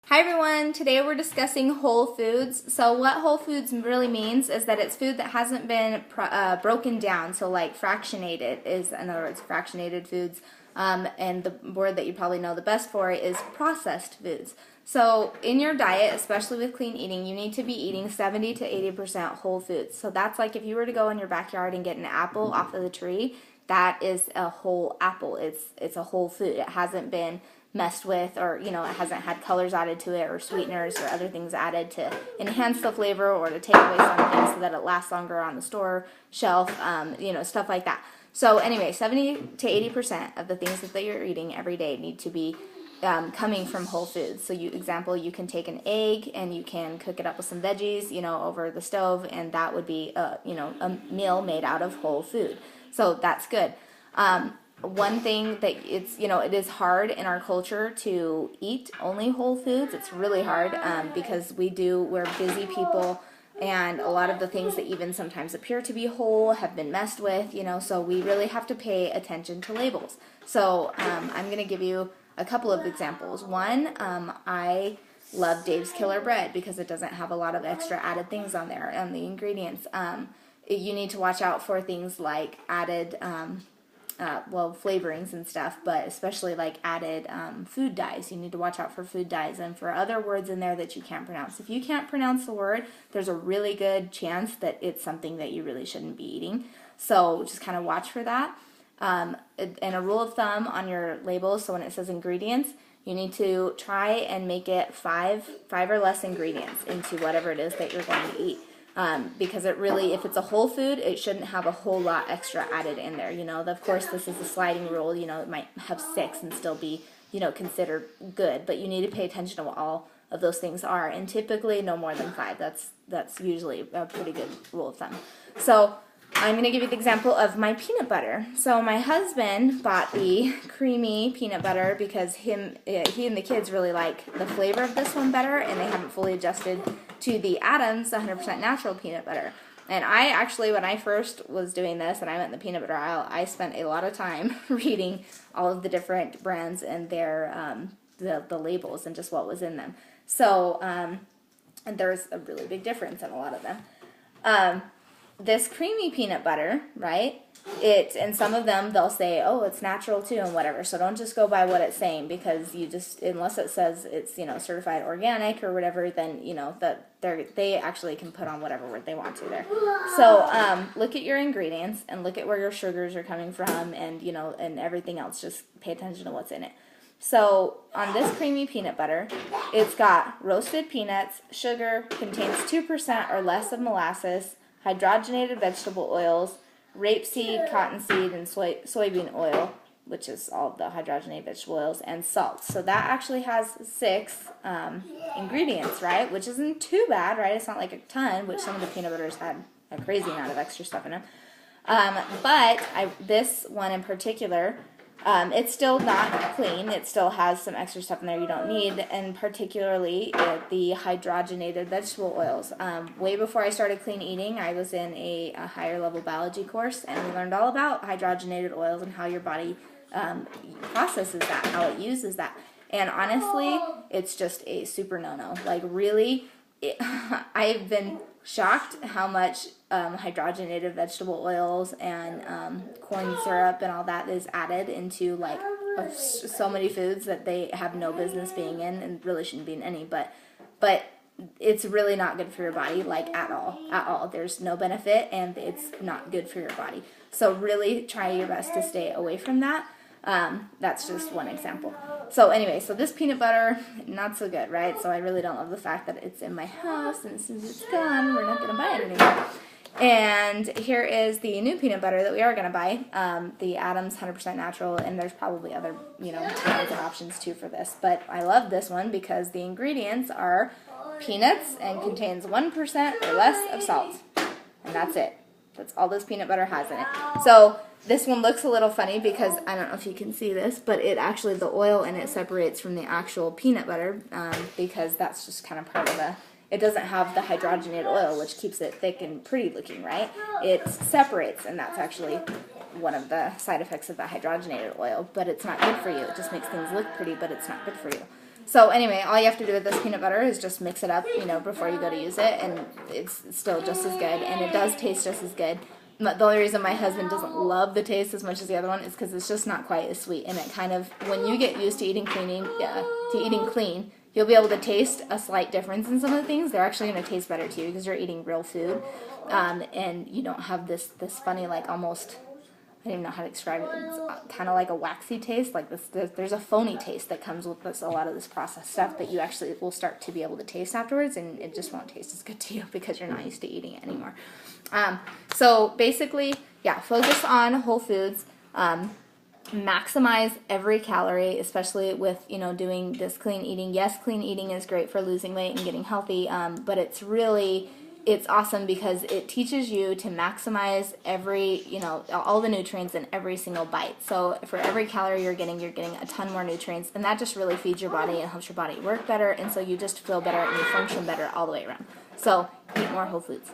Hi everyone, today we're discussing whole foods. So what whole foods really means is that it's food that hasn't been broken down. So like fractionated is, in other words, fractionated foods. And the word that you probably know the best for is processed foods. So in your diet, especially with clean eating, you need to be eating 70 to 80% whole foods. So that's like if you were to go in your backyard and get an apple off of the tree, that is a whole apple. It's a whole food. It hasn't been messed with, or it hasn't had colors added to it or sweeteners or other things added to enhance the flavor or to take away something so that it lasts longer on the store shelf, stuff like that. So anyway, 70 to 80% of the things that you're eating every day need to be coming from whole foods. So you can take an egg and you can cook it up with some veggies, over the stove, and that would be a meal made out of whole food. So that's good. One thing that it is hard in our culture to eat only whole foods. It's really hard because we're busy people, and a lot of the things that even sometimes appear to be whole have been messed with, so we really have to pay attention to labels. So I'm going to give you a couple of examples. One, I love Dave's Killer Bread because it doesn't have a lot of extra added things on there, on the ingredients. You need to watch out for things like added flavorings and stuff, but especially like added food dyes. You need to watch out for food dyes and for other words in there that you can't pronounce. If you can't pronounce the word, there's a really good chance that it's something that you really shouldn't be eating. So just kind of watch for that. And a rule of thumb on your labels, so when it says ingredients, you need to try and make it five or less ingredients into whatever it is that you're going to eat. Because if it's a whole food, it shouldn't have a whole lot extra added in there. Of course, this is a sliding rule. It might have 6 and still be, considered good. But you need to pay attention to what all of those things are. And typically, no more than 5. That's usually a pretty good rule of thumb. So I'm going to give you the example of my peanut butter. So my husband bought the creamy peanut butter because he and the kids really like the flavor of this one better, and they haven't fully adjusted to the Adams 100% natural peanut butter. And I actually, when I first was doing this and I went in the peanut butter aisle, I spent a lot of time reading all of the different brands and their the labels and just what was in them. So and there's a really big difference in a lot of them. This creamy peanut butter, right? And some of them they'll say, oh, it's natural too and whatever. So don't just go by what it's saying, because unless it says it's certified organic or whatever, then that they actually can put on whatever word they want to there. So look at your ingredients and look at where your sugars are coming from, and and everything else. Just pay attention to what's in it. So on this creamy peanut butter, it's got roasted peanuts, sugar, contains 2% or less of molasses, hydrogenated vegetable oils, rapeseed, cottonseed, and soybean oil, which is all the hydrogenated vegetable oils, and salt. So that actually has 6 ingredients, right? Which isn't too bad, right? It's not like a ton, which some of the peanut butters had a crazy amount of extra stuff in them. This one in particular, it's still not clean. It still has some extra stuff in there you don't need, and particularly the hydrogenated vegetable oils. Way before I started clean eating, I was in a higher level biology course, and we learned all about hydrogenated oils and how your body processes that, how it uses that. And honestly, it's just a super no-no. Like really, I've been shocked how much hydrogenated vegetable oils and corn syrup and all that is added into so many foods that they have no business being in and really shouldn't be in any. But it's really not good for your body, like at all. There's no benefit, and it's not good for your body. So really try your best to stay away from that. That's just one example. So anyway, so this peanut butter, not so good, right? So I really don't love the fact that it's in my house, and as soon as it's gone, we're not going to buy it anymore. And here is the new peanut butter that we are going to buy, the Adams 100% natural, and there's probably other, brands and options too for this. But I love this one because the ingredients are peanuts and contains 1% or less of salt. And that's it. That's all this peanut butter has in it. So this one looks a little funny because I don't know if you can see this, but the oil in it separates from the actual peanut butter because that's just kind of part of it doesn't have the hydrogenated oil, which keeps it thick and pretty looking, right? It separates, and that's actually one of the side effects of the hydrogenated oil, but it's not good for you. It just makes things look pretty, but it's not good for you. So anyway, all you have to do with this peanut butter is just mix it up, before you go to use it, and it's still just as good, and it does taste just as good. The only reason my husband doesn't love the taste as much as the other one is because it's just not quite as sweet, and it kind of, when you get used to eating clean, you'll be able to taste a slight difference in some of the things. They're actually going to taste better to you because you're eating real food, and you don't have this funny, like, almost, I don't even know how to describe it. It's kind of like a waxy taste. Like there's a phony taste that comes with a lot of this processed stuff that you actually will start to be able to taste afterwards, and it just won't taste as good to you because you're not used to eating it anymore. So basically, yeah, focus on whole foods. Maximize every calorie, especially with, doing this clean eating. Yes, clean eating is great for losing weight and getting healthy, but it's awesome because it teaches you to maximize all the nutrients in every single bite. So for every calorie you're getting a ton more nutrients, and that just really feeds your body and helps your body work better, and so you just feel better and you function better all the way around. So eat more whole foods.